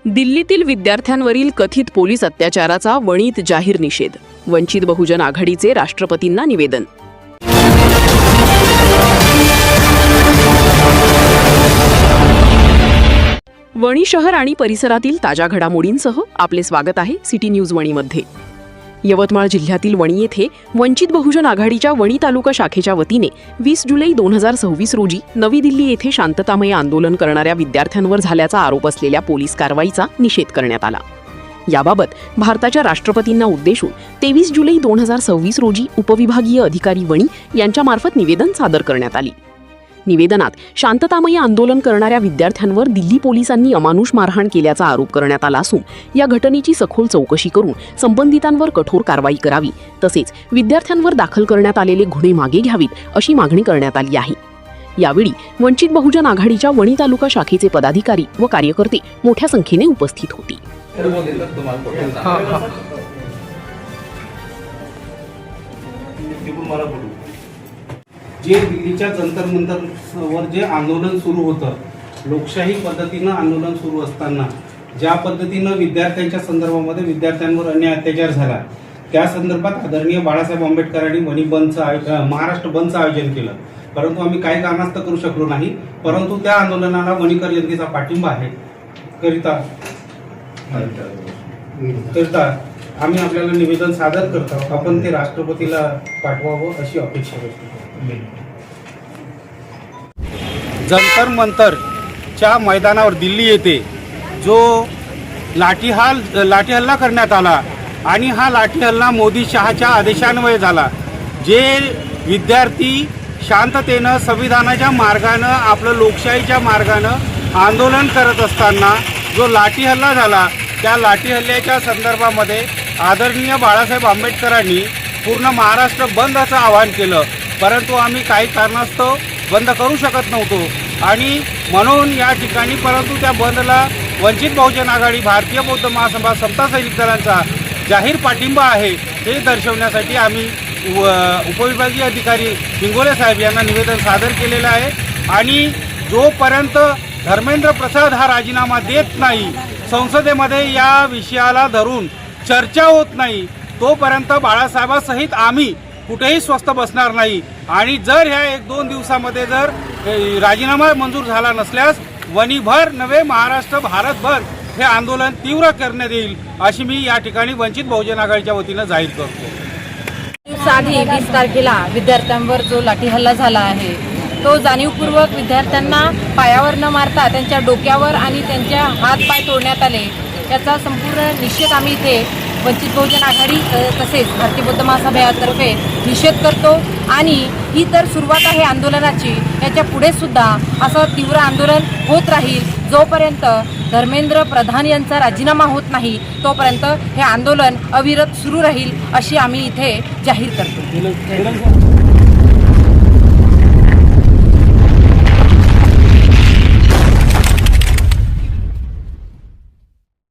दिल्लीतील विद्यार्थ्यांवरील कथित पोलीस अत्याचाराचा वणीत जाहीर निषेध. वंचित बहुजन आघाडीचे राष्ट्रपतींना निवेदन. वणी शहर आणि परिसरातील ताज्या घडामोडींसह आपले स्वागत आहे सिटी न्यूज वणीमध्ये. यवतमाळ जिल्ह्यातील वणी येथे वंचित बहुजन आघाडीच्या वणी तालुका शाखेच्या वतीने 20 जुलै 2026 रोजी नवी दिल्ली येथे शांततामय आंदोलन करणाऱ्या विद्यार्थ्यांवर झाल्याचा आरोप असलेल्या पोलीस कारवाईचा निषेध करण्यात आला. याबाबत भारताच्या राष्ट्रपतींना उद्देशून 23 जुलै 2026 रोजी उपविभागीय अधिकारी वणी यांच्यामार्फत निवेदन सादर करण्यात आले. निवेदनात शांततामय आंदोलन करणाऱ्या विद्यार्थ्यांवर दिल्ली पोलिसांनी अमानुष मारहाण केल्याचा आरोप करण्यात आला असून या घटनेची सखोल चौकशी करून संबंधितांवर कठोर कारवाई करावी तसेच विद्यार्थ्यांवर दाखल करण्यात आलेले गुन्हे मागे घ्यावीत अशी मागणी करण्यात आली आहे. यावेळी वंचित बहुजन आघाडीच्या वणी तालुका शाखेचे पदाधिकारी व कार्यकर्ते मोठ्या संख्येने उपस्थित होते. जे दिल्लीच्या जंतर मंतरवर जे आंदोलन सुरू होतं, लोकशाही पद्धतीनं आंदोलन सुरू असताना ज्या पद्धतीनं विद्यार्थ्यांच्या संदर्भामध्ये विद्यार्थ्यांवर अन्याय अत्याचार झाला, त्या संदर्भात आदरणीय बाळासाहेब आंबेडकरांनी वणी बंदचं महाराष्ट्र बंदचं आयोजन केलं. परंतु आम्ही काही कारणास्तव करू शकलो नाही. परंतु त्या आंदोलनाला वणीकर जनतेचा पाठिंबा आहे करिता आम्ही आपल्याला निवेदन सादर करतो. आपण ते राष्ट्रपतीला पाठवावं अशी अपेक्षा करतो. जंतर मंतरच्या मैदानावर दिल्ली येथे जो लाठीहल्ला करण्यात आला आणि हा लाठीहल्ला मोदी शहाच्या आदेशान्वये झाला. जे विद्यार्थी शांततेनं संविधानाच्या मार्गानं आपलं लोकशाहीच्या मार्गानं आंदोलन करत असताना जो लाठीहल्ला झाला, त्या लाठीहल्ल्याच्या संदर्भामध्ये आदरणीय बाळासाहेब आंबेडकरांनी पूर्ण महाराष्ट्र बंदचं आवाहन केलं. परंतु आम्ही काही कारणास्तव बंद करू शकत नव्हतो आणि म्हणून या ठिकाणी परंतु त्या बंदला वंचित बहुजन आघाडी, भारतीय बौद्ध महासभा, समता सैनिक दलांचा जाहीर पाठिंबा आहे हे दर्शवण्यासाठी आम्ही उपविभागीय अधिकारी हिंगोले साहेब यांना निवेदन सादर केलेलं आहे. आणि जोपर्यंत धर्मेंद्र प्रसाद हा राजीनामा देत नाही, संसदेमध्ये या विषयाला धरून चर्चा होत नाही, तोपर्यंत बाळासाहेबासहित आम्ही कुठेही स्वस्थ बसणार नाही. आणि जर ह्या 1-2 दिवसामध्ये जर राजीनामा मंजूर झाला नसल्यास वणीभर नव्हे महाराष्ट्र भारतभर हे आंदोलन तीव्र करण्यात येईल अशी मी या ठिकाणी वंचित बहुजन आघाडीच्या वतीनं जाहीर करतो. आधी 20 तारखेला विद्यार्थ्यांवर जो लाठीहल्ला झाला आहे तो जाणीवपूर्वक विद्यार्थ्यांना पायावर न मारता त्यांच्या डोक्यावर आणि त्यांच्या हात-पाय तोडण्यात आले. याचा संपूर्ण निषेध आम्ही इथे वंचित बहुजन आघाडी तसेच भारतीय बौद्ध महासभेतर्फे निषेध करतो. आणि ही तर सुरुवात आहे आंदोलनाची, याच्या पुढे सुद्धा असं तीव्र आंदोलन होत राहील. जोपर्यंत धर्मेंद्र प्रधान यांचा राजीनामा होत नाही तोपर्यंत हे आंदोलन अविरत सुरू राहील अशी आम्ही इथे जाहीर करतो.